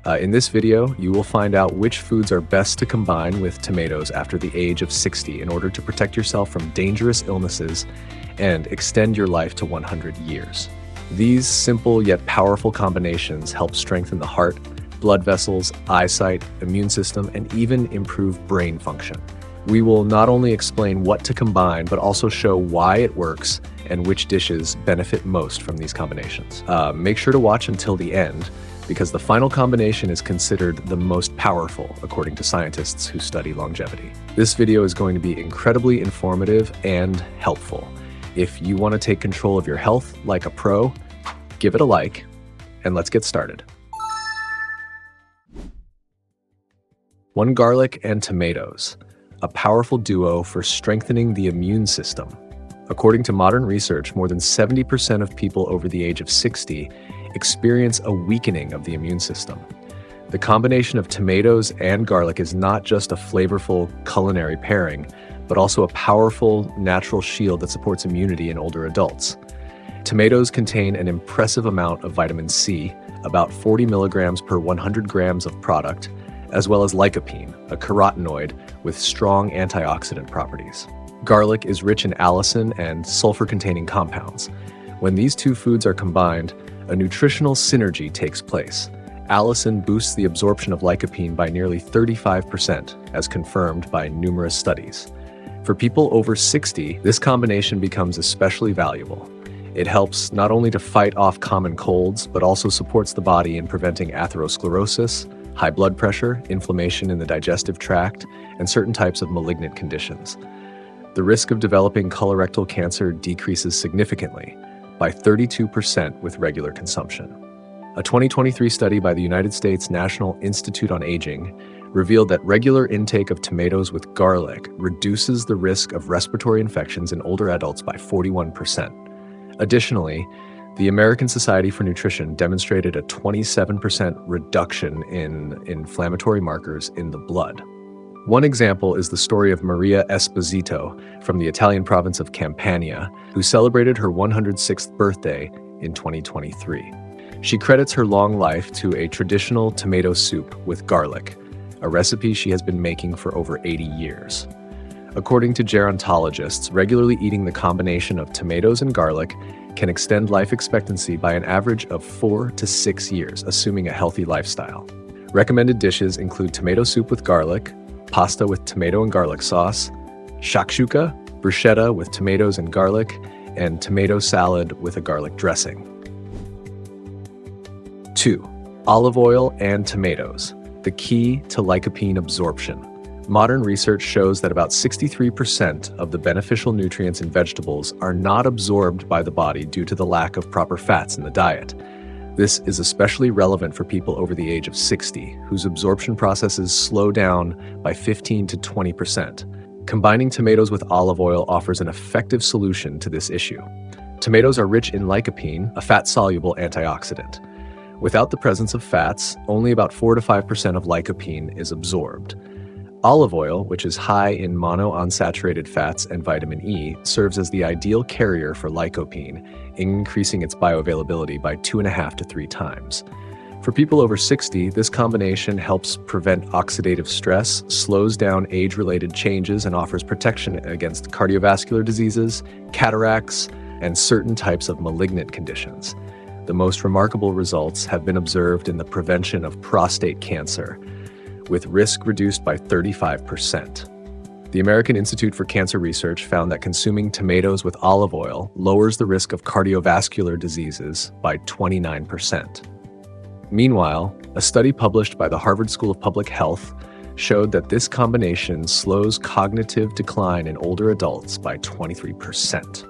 In this video, you will find out which foods are best to combine with tomatoes after the age of 60 in order to protect yourself from dangerous illnesses and extend your life to 100 years. These simple yet powerful combinations help strengthen the heart, blood vessels, eyesight, immune system, and even improve brain function. We will not only explain what to combine, but also show why it works and which dishes benefit most from these combinations. Make sure to watch until the end, because the final combination is considered the most powerful, according to scientists who study longevity. This video is going to be incredibly informative and helpful. If you want to take control of your health like a pro, give it a like, and let's get started. 1 garlic and tomatoes, a powerful duo for strengthening the immune system. According to modern research, more than 70% of people over the age of 60 experience a weakening of the immune system. The combination of tomatoes and garlic is not just a flavorful culinary pairing, but also a powerful natural shield that supports immunity in older adults. Tomatoes contain an impressive amount of vitamin C, about 40 milligrams per 100 grams of product, as well as lycopene, a carotenoid with strong antioxidant properties. Garlic is rich in allicin and sulfur-containing compounds. When these two foods are combined, a nutritional synergy takes place. Allicin boosts the absorption of lycopene by nearly 35%, as confirmed by numerous studies. For people over 60, this combination becomes especially valuable. It helps not only to fight off common colds, but also supports the body in preventing atherosclerosis, high blood pressure, inflammation in the digestive tract, and certain types of malignant conditions. The risk of developing colorectal cancer decreases significantly, by 32% with regular consumption. A 2023 study by the United States National Institute on Aging revealed that regular intake of tomatoes with garlic reduces the risk of respiratory infections in older adults by 41%. Additionally, the American Society for Nutrition demonstrated a 27% reduction in inflammatory markers in the blood. One example is the story of Maria Esposito from the Italian province of Campania, who celebrated her 106th birthday in 2023. She credits her long life to a traditional tomato soup with garlic, a recipe she has been making for over 80 years. According to gerontologists, regularly eating the combination of tomatoes and garlic can extend life expectancy by an average of 4 to 6 years, assuming a healthy lifestyle. Recommended dishes include tomato soup with garlic, pasta with tomato and garlic sauce, shakshuka, bruschetta with tomatoes and garlic, and tomato salad with a garlic dressing. 2. Olive oil and tomatoes, the key to lycopene absorption. Modern research shows that about 63% of the beneficial nutrients in vegetables are not absorbed by the body due to the lack of proper fats in the diet. This is especially relevant for people over the age of 60, whose absorption processes slow down by 15 to 20%. Combining tomatoes with olive oil offers an effective solution to this issue. Tomatoes are rich in lycopene, a fat-soluble antioxidant. Without the presence of fats, only about 4 to 5% of lycopene is absorbed. Olive oil, which is high in monounsaturated fats and vitamin E, serves as the ideal carrier for lycopene, increasing its bioavailability by 2.5 to 3 times. For people over 60, this combination helps prevent oxidative stress, slows down age-related changes, and offers protection against cardiovascular diseases, cataracts, and certain types of malignant conditions. The most remarkable results have been observed in the prevention of prostate cancer, with risk reduced by 35%. The American Institute for Cancer Research found that consuming tomatoes with olive oil lowers the risk of cardiovascular diseases by 29%. Meanwhile, a study published by the Harvard School of Public Health showed that this combination slows cognitive decline in older adults by 23%.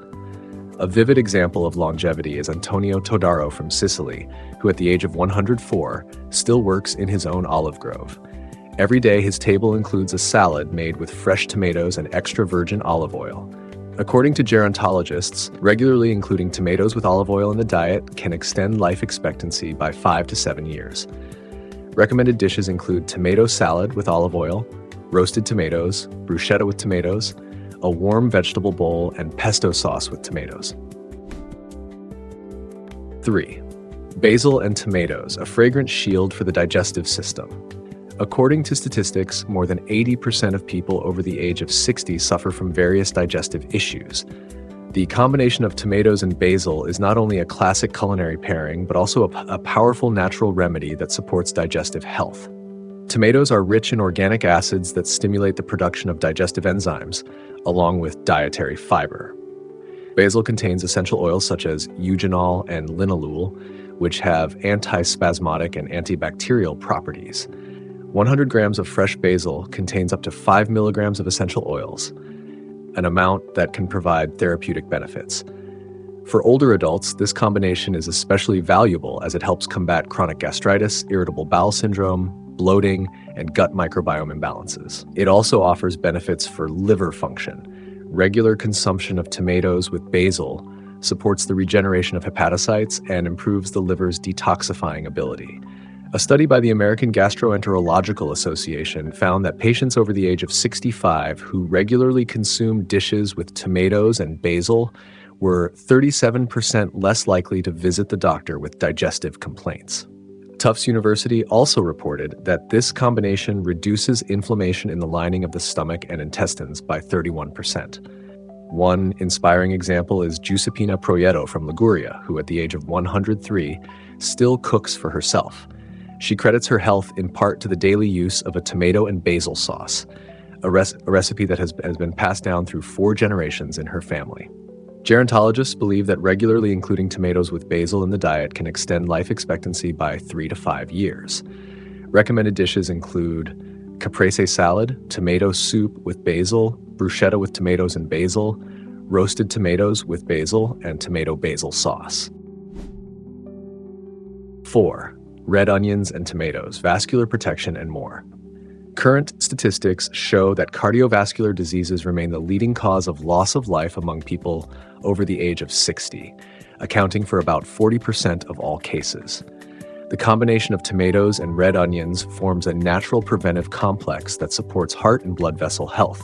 A vivid example of longevity is Antonio Todaro from Sicily, who at the age of 104 still works in his own olive grove. Every day, his table includes a salad made with fresh tomatoes and extra virgin olive oil. According to gerontologists, regularly including tomatoes with olive oil in the diet can extend life expectancy by 5 to 7 years. Recommended dishes include tomato salad with olive oil, roasted tomatoes, bruschetta with tomatoes, a warm vegetable bowl, and pesto sauce with tomatoes. 3. Basil and tomatoes, a fragrant shield for the digestive system. According to statistics, more than 80% of people over the age of 60 suffer from various digestive issues. The combination of tomatoes and basil is not only a classic culinary pairing, but also a powerful natural remedy that supports digestive health. Tomatoes are rich in organic acids that stimulate the production of digestive enzymes, along with dietary fiber. Basil contains essential oils such as eugenol and linalool, which have antispasmodic and antibacterial properties. 100 grams of fresh basil contains up to 5 milligrams of essential oils, an amount that can provide therapeutic benefits. For older adults, this combination is especially valuable as it helps combat chronic gastritis, irritable bowel syndrome, bloating, and gut microbiome imbalances. It also offers benefits for liver function. Regular consumption of tomatoes with basil supports the regeneration of hepatocytes and improves the liver's detoxifying ability. A study by the American Gastroenterological Association found that patients over the age of 65 who regularly consumed dishes with tomatoes and basil were 37% less likely to visit the doctor with digestive complaints. Tufts University also reported that this combination reduces inflammation in the lining of the stomach and intestines by 31%. One inspiring example is Giuseppina Proieto from Liguria, who at the age of 103 still cooks for herself. She credits her health in part to the daily use of a tomato and basil sauce, a recipe that has been passed down through 4 generations in her family. Gerontologists believe that regularly including tomatoes with basil in the diet can extend life expectancy by 3 to 5 years. Recommended dishes include caprese salad, tomato soup with basil, bruschetta with tomatoes and basil, roasted tomatoes with basil, and tomato basil sauce. 4. Red onions and tomatoes, vascular protection, and more. Current statistics show that cardiovascular diseases remain the leading cause of loss of life among people over the age of 60, accounting for about 40% of all cases. The combination of tomatoes and red onions forms a natural preventive complex that supports heart and blood vessel health.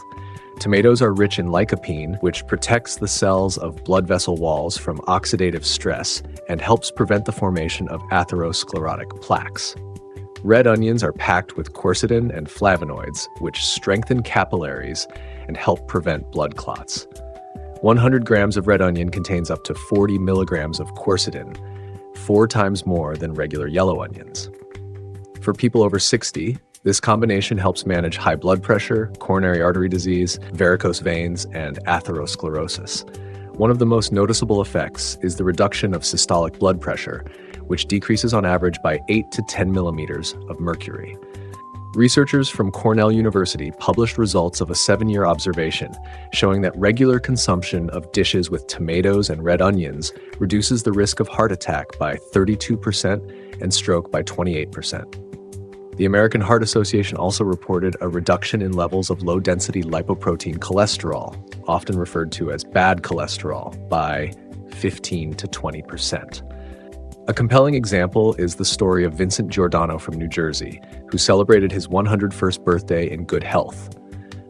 Tomatoes are rich in lycopene, which protects the cells of blood vessel walls from oxidative stress and helps prevent the formation of atherosclerotic plaques. Red onions are packed with quercetin and flavonoids, which strengthen capillaries and help prevent blood clots. 100 grams of red onion contains up to 40 milligrams of quercetin, 4 times more than regular yellow onions. For people over 60, this combination helps manage high blood pressure, coronary artery disease, varicose veins, and atherosclerosis. One of the most noticeable effects is the reduction of systolic blood pressure, which decreases on average by 8 to 10 millimeters of mercury. Researchers from Cornell University published results of a 7-year observation showing that regular consumption of dishes with tomatoes and red onions reduces the risk of heart attack by 32% and stroke by 28%. The American Heart Association also reported a reduction in levels of low-density lipoprotein cholesterol, often referred to as bad cholesterol, by 15 to 20%. A compelling example is the story of Vincent Giordano from New Jersey, who celebrated his 101st birthday in good health.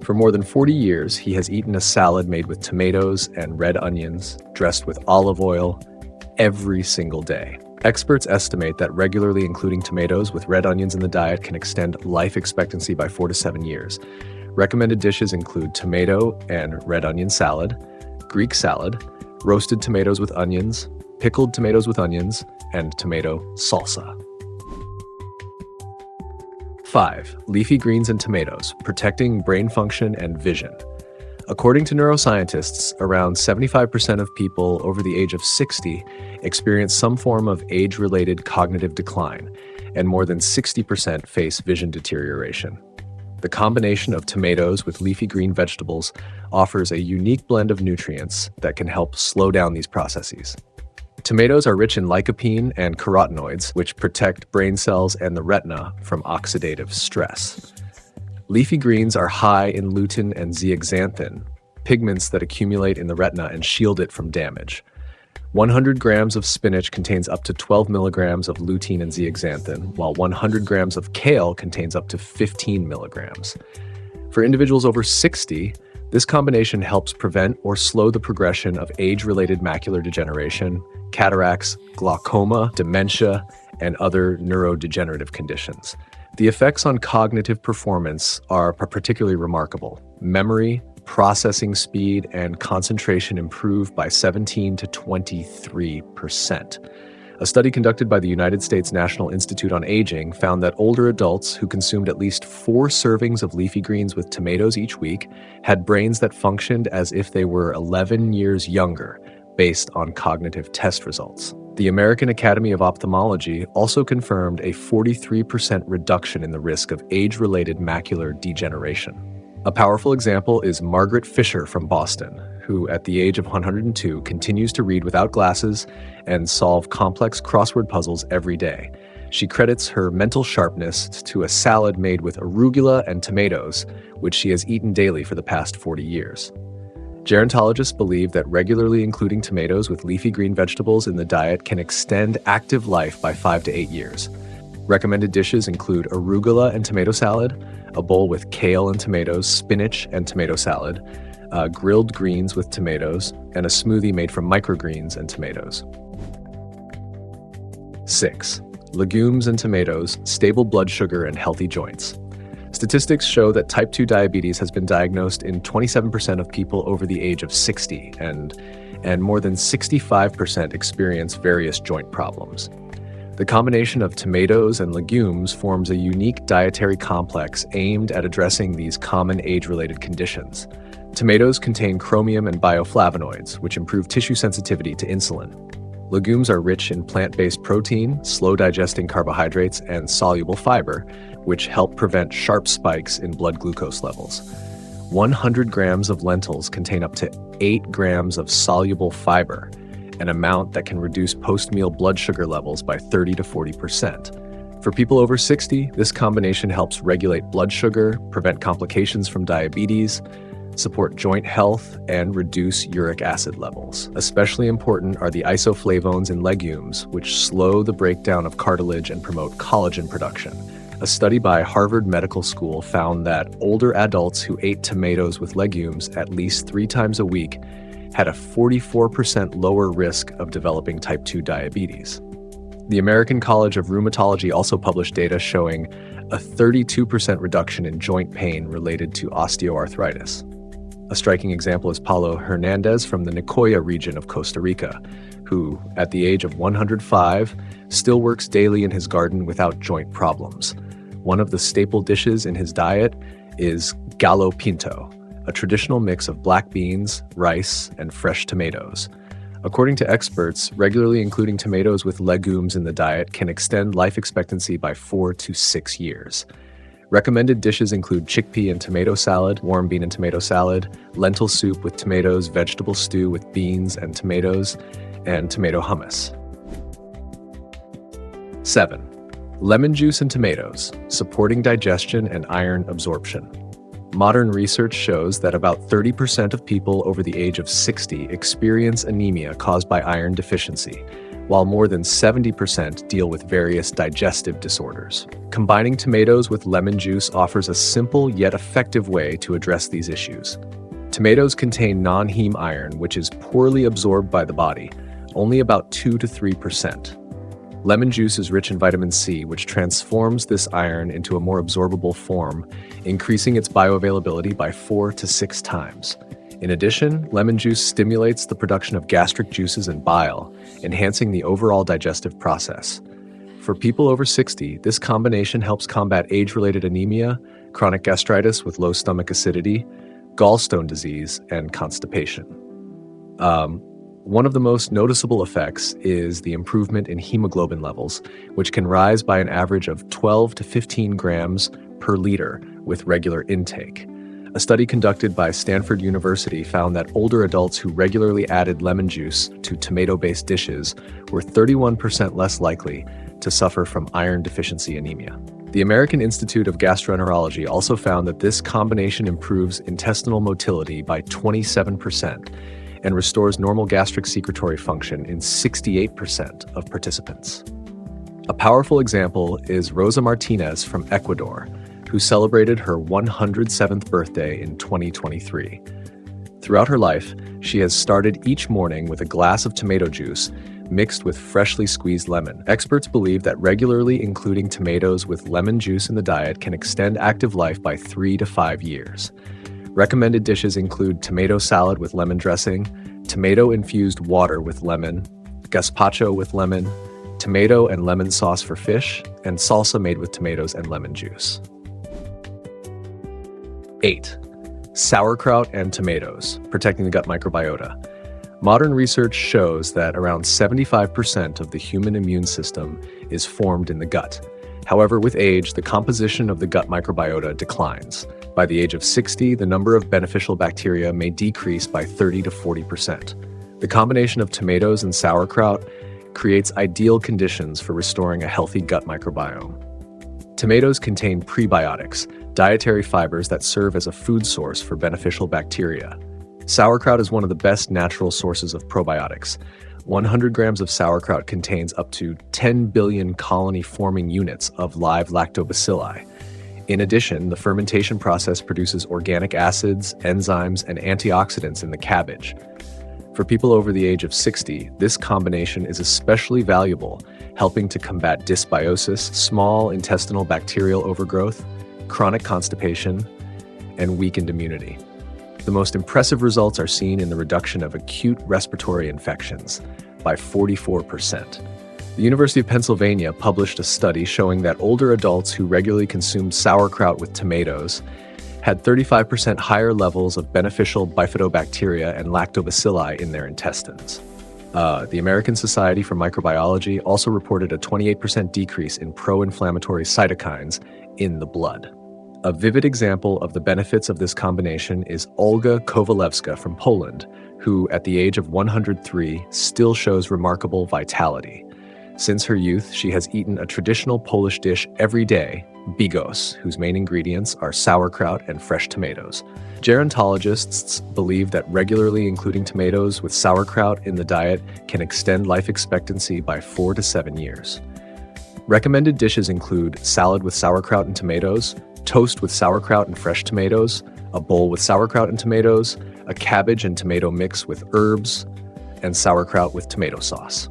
For more than 40 years, he has eaten a salad made with tomatoes and red onions, dressed with olive oil, every single day. Experts estimate that regularly including tomatoes with red onions in the diet can extend life expectancy by 4 to 7 years. Recommended dishes include tomato and red onion salad, Greek salad, roasted tomatoes with onions, pickled tomatoes with onions, and tomato salsa. 5. Leafy greens and tomatoes, protecting brain function and vision. According to neuroscientists, around 75% of people over the age of 60 experience some form of age-related cognitive decline, and more than 60% face vision deterioration. The combination of tomatoes with leafy green vegetables offers a unique blend of nutrients that can help slow down these processes. Tomatoes are rich in lycopene and carotenoids, which protect brain cells and the retina from oxidative stress. Leafy greens are high in lutein and zeaxanthin, pigments that accumulate in the retina and shield it from damage. 100 grams of spinach contains up to 12 milligrams of lutein and zeaxanthin, while 100 grams of kale contains up to 15 milligrams. For individuals over 60, This combination helps prevent or slow the progression of age-related macular degeneration, cataracts, glaucoma, dementia, and other neurodegenerative conditions. The effects on cognitive performance are particularly remarkable. Memory, processing speed, and concentration improve by 17 to 23%. A study conducted by the United States National Institute on Aging found that older adults who consumed at least 4 servings of leafy greens with tomatoes each week had brains that functioned as if they were 11 years younger, based on cognitive test results. The American Academy of Ophthalmology also confirmed a 43% reduction in the risk of age-related macular degeneration. A powerful example is Margaret Fisher from Boston, who at the age of 102 continues to read without glasses and solve complex crossword puzzles every day. She credits her mental sharpness to a salad made with arugula and tomatoes, which she has eaten daily for the past 40 years. Gerontologists believe that regularly including tomatoes with leafy green vegetables in the diet can extend active life by 5 to 8 years. Recommended dishes include arugula and tomato salad, a bowl with kale and tomatoes, spinach and tomato salad, grilled greens with tomatoes, and a smoothie made from microgreens and tomatoes. 6. Legumes and tomatoes, stable blood sugar, and healthy joints. Statistics show that type 2 diabetes has been diagnosed in 27% of people over the age of 60, and more than 65% experience various joint problems. The combination of tomatoes and legumes forms a unique dietary complex aimed at addressing these common age-related conditions. Tomatoes contain chromium and bioflavonoids, which improve tissue sensitivity to insulin. Legumes are rich in plant-based protein, slow-digesting carbohydrates, and soluble fiber, which help prevent sharp spikes in blood glucose levels. 100 grams of lentils contain up to 8 grams of soluble fiber, an amount that can reduce post-meal blood sugar levels by 30 to 40%. For people over 60, this combination helps regulate blood sugar, prevent complications from diabetes, support joint health, and reduce uric acid levels. Especially important are the isoflavones in legumes, which slow the breakdown of cartilage and promote collagen production. A study by Harvard Medical School found that older adults who ate tomatoes with legumes at least 3 times a week had a 44% lower risk of developing type 2 diabetes. The American College of Rheumatology also published data showing a 32% reduction in joint pain related to osteoarthritis. A striking example is Paulo Hernandez from the Nicoya region of Costa Rica, who, at the age of 105, still works daily in his garden without joint problems. One of the staple dishes in his diet is gallo pinto, a traditional mix of black beans, rice, and fresh tomatoes. According to experts, regularly including tomatoes with legumes in the diet can extend life expectancy by 4 to 6 years. Recommended dishes include chickpea and tomato salad, warm bean and tomato salad, lentil soup with tomatoes, vegetable stew with beans and tomatoes, and tomato hummus. 7. Lemon juice and tomatoes, supporting digestion and iron absorption. Modern research shows that about 30% of people over the age of 60 experience anemia caused by iron deficiency, while more than 70% deal with various digestive disorders. Combining tomatoes with lemon juice offers a simple yet effective way to address these issues. Tomatoes contain non-heme iron, which is poorly absorbed by the body, only about 2 to 3%. Lemon juice is rich in vitamin C, which transforms this iron into a more absorbable form, increasing its bioavailability by 4 to 6 times. In addition, lemon juice stimulates the production of gastric juices and bile, enhancing the overall digestive process. For people over 60, this combination helps combat age-related anemia, chronic gastritis with low stomach acidity, gallstone disease, and constipation. One of the most noticeable effects is the improvement in hemoglobin levels, which can rise by an average of 12 to 15 grams per liter with regular intake. A study conducted by Stanford University found that older adults who regularly added lemon juice to tomato-based dishes were 31% less likely to suffer from iron deficiency anemia. The American Institute of Gastroenterology also found that this combination improves intestinal motility by 27% and restores normal gastric secretory function in 68% of participants. A powerful example is Rosa Martinez from Ecuador, who celebrated her 107th birthday in 2023. Throughout her life, she has started each morning with a glass of tomato juice mixed with freshly squeezed lemon. Experts believe that regularly including tomatoes with lemon juice in the diet can extend active life by 3 to 5 years. Recommended dishes include tomato salad with lemon dressing, tomato-infused water with lemon, gazpacho with lemon, tomato and lemon sauce for fish, and salsa made with tomatoes and lemon juice. 8. Sauerkraut and tomatoes, protecting the gut microbiota. Modern research shows that around 75% of the human immune system is formed in the gut. However, with age, the composition of the gut microbiota declines. By the age of 60, the number of beneficial bacteria may decrease by 30 to 40%. The combination of tomatoes and sauerkraut creates ideal conditions for restoring a healthy gut microbiome. Tomatoes contain prebiotics, dietary fibers that serve as a food source for beneficial bacteria. Sauerkraut is one of the best natural sources of probiotics. 100 grams of sauerkraut contains up to 10 billion colony-forming units of live lactobacilli. In addition, the fermentation process produces organic acids, enzymes, and antioxidants in the cabbage. For people over the age of 60, this combination is especially valuable, helping to combat dysbiosis, small intestinal bacterial overgrowth, chronic constipation, and weakened immunity. The most impressive results are seen in the reduction of acute respiratory infections by 44%. The University of Pennsylvania published a study showing that older adults who regularly consumed sauerkraut with tomatoes had 35% higher levels of beneficial bifidobacteria and lactobacilli in their intestines. The American Society for Microbiology also reported a 28% decrease in pro-inflammatory cytokines in the blood. A vivid example of the benefits of this combination is Olga Kowalewska from Poland, who, at the age of 103, still shows remarkable vitality. Since her youth, she has eaten a traditional Polish dish every day, bigos, whose main ingredients are sauerkraut and fresh tomatoes. Gerontologists believe that regularly including tomatoes with sauerkraut in the diet can extend life expectancy by 4 to 7 years. Recommended dishes include salad with sauerkraut and tomatoes, toast with sauerkraut and fresh tomatoes, a bowl with sauerkraut and tomatoes, a cabbage and tomato mix with herbs, and sauerkraut with tomato sauce.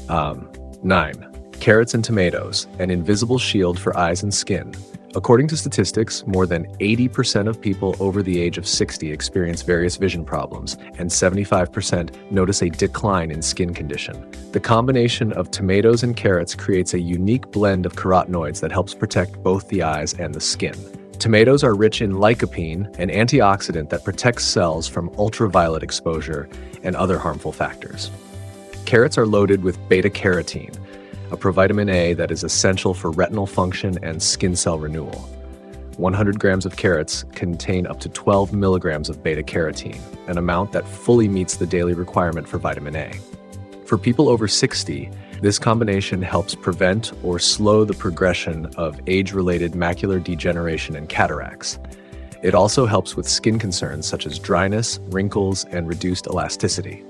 9. Carrots and tomatoes, an invisible shield for eyes and skin. According to statistics, more than 80% of people over the age of 60 experience various vision problems, and 75% notice a decline in skin condition. The combination of tomatoes and carrots creates a unique blend of carotenoids that helps protect both the eyes and the skin. Tomatoes are rich in lycopene, an antioxidant that protects cells from ultraviolet exposure and other harmful factors. Carrots are loaded with beta-carotene, a provitamin A that is essential for retinal function and skin cell renewal. 100 grams of carrots contain up to 12 milligrams of beta-carotene, an amount that fully meets the daily requirement for vitamin A. For people over 60, this combination helps prevent or slow the progression of age-related macular degeneration and cataracts. It also helps with skin concerns such as dryness, wrinkles, and reduced elasticity.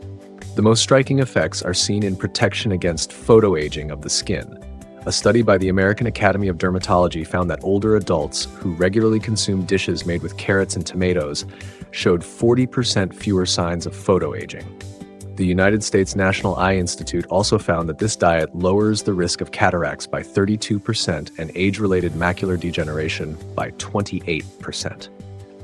The most striking effects are seen in protection against photoaging of the skin. A study by the American Academy of Dermatology found that older adults who regularly consumed dishes made with carrots and tomatoes showed 40% fewer signs of photoaging. The United States National Eye Institute also found that this diet lowers the risk of cataracts by 32% and age-related macular degeneration by 28%.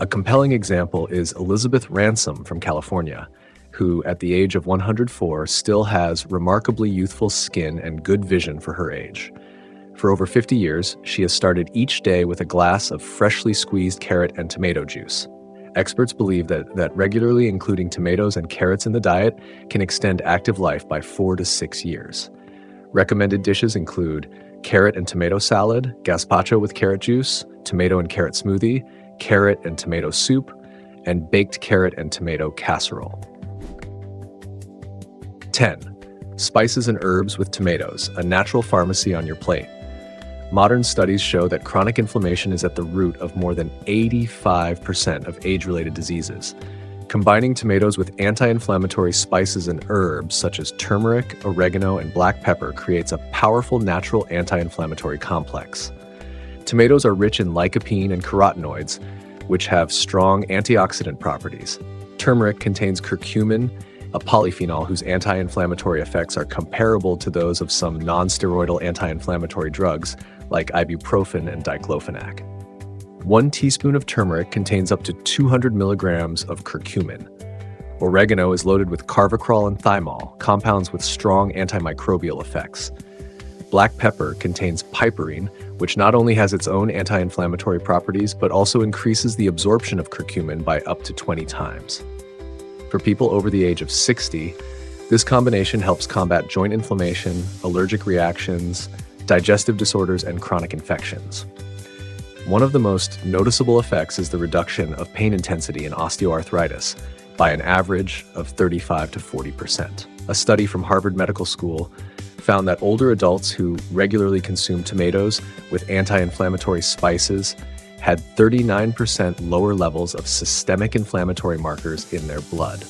A compelling example is Elizabeth Ransom from California, who, at the age of 104, still has remarkably youthful skin and good vision for her age. For over 50 years, she has started each day with a glass of freshly squeezed carrot and tomato juice. Experts believe that regularly including tomatoes and carrots in the diet can extend active life by 4 to 6 years. Recommended dishes include carrot and tomato salad, gazpacho with carrot juice, tomato and carrot smoothie, carrot and tomato soup, and baked carrot and tomato casserole. 10. Spices and herbs with tomatoes, a natural pharmacy on your plate. Modern studies show that chronic inflammation is at the root of more than 85% of age-related diseases. Combining tomatoes with anti-inflammatory spices and herbs such as turmeric, oregano, and black pepper creates a powerful natural anti-inflammatory complex. Tomatoes are rich in lycopene and carotenoids, which have strong antioxidant properties. Turmeric contains curcumin, a polyphenol whose anti-inflammatory effects are comparable to those of some non-steroidal anti-inflammatory drugs like ibuprofen and diclofenac. 1 teaspoon of turmeric contains up to 200 milligrams of curcumin. Oregano is loaded with carvacrol and thymol, compounds with strong antimicrobial effects. Black pepper contains piperine, which not only has its own anti-inflammatory properties, but also increases the absorption of curcumin by up to 20 times. For people over the age of 60, this combination helps combat joint inflammation, allergic reactions, digestive disorders, and chronic infections. One of the most noticeable effects is the reduction of pain intensity in osteoarthritis by an average of 35 to 40%. A study from Harvard Medical School found that older adults who regularly consume tomatoes with anti-inflammatory spices had 39% lower levels of systemic inflammatory markers in their blood.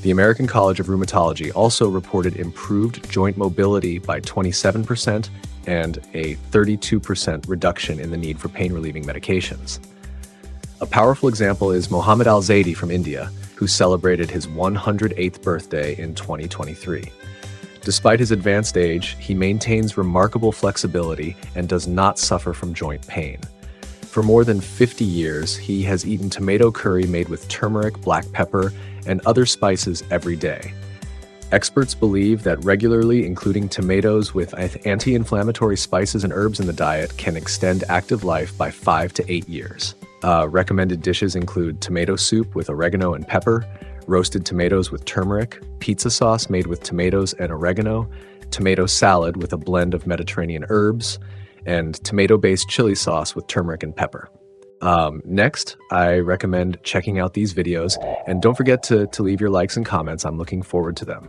The American College of Rheumatology also reported improved joint mobility by 27% and a 32% reduction in the need for pain-relieving medications. A powerful example is Mohammed Al-Zaidi from India, who celebrated his 108th birthday in 2023. Despite his advanced age, he maintains remarkable flexibility and does not suffer from joint pain. For more than 50 years, he has eaten tomato curry made with turmeric, black pepper, and other spices every day. Experts believe that regularly including tomatoes with anti-inflammatory spices and herbs in the diet can extend active life by 5 to 8 years. Recommended dishes include tomato soup with oregano and pepper, roasted tomatoes with turmeric, pizza sauce made with tomatoes and oregano, tomato salad with a blend of Mediterranean herbs, and tomato-based chili sauce with turmeric and pepper. Next, I recommend checking out these videos, and don't forget to leave your likes and comments. I'm looking forward to them.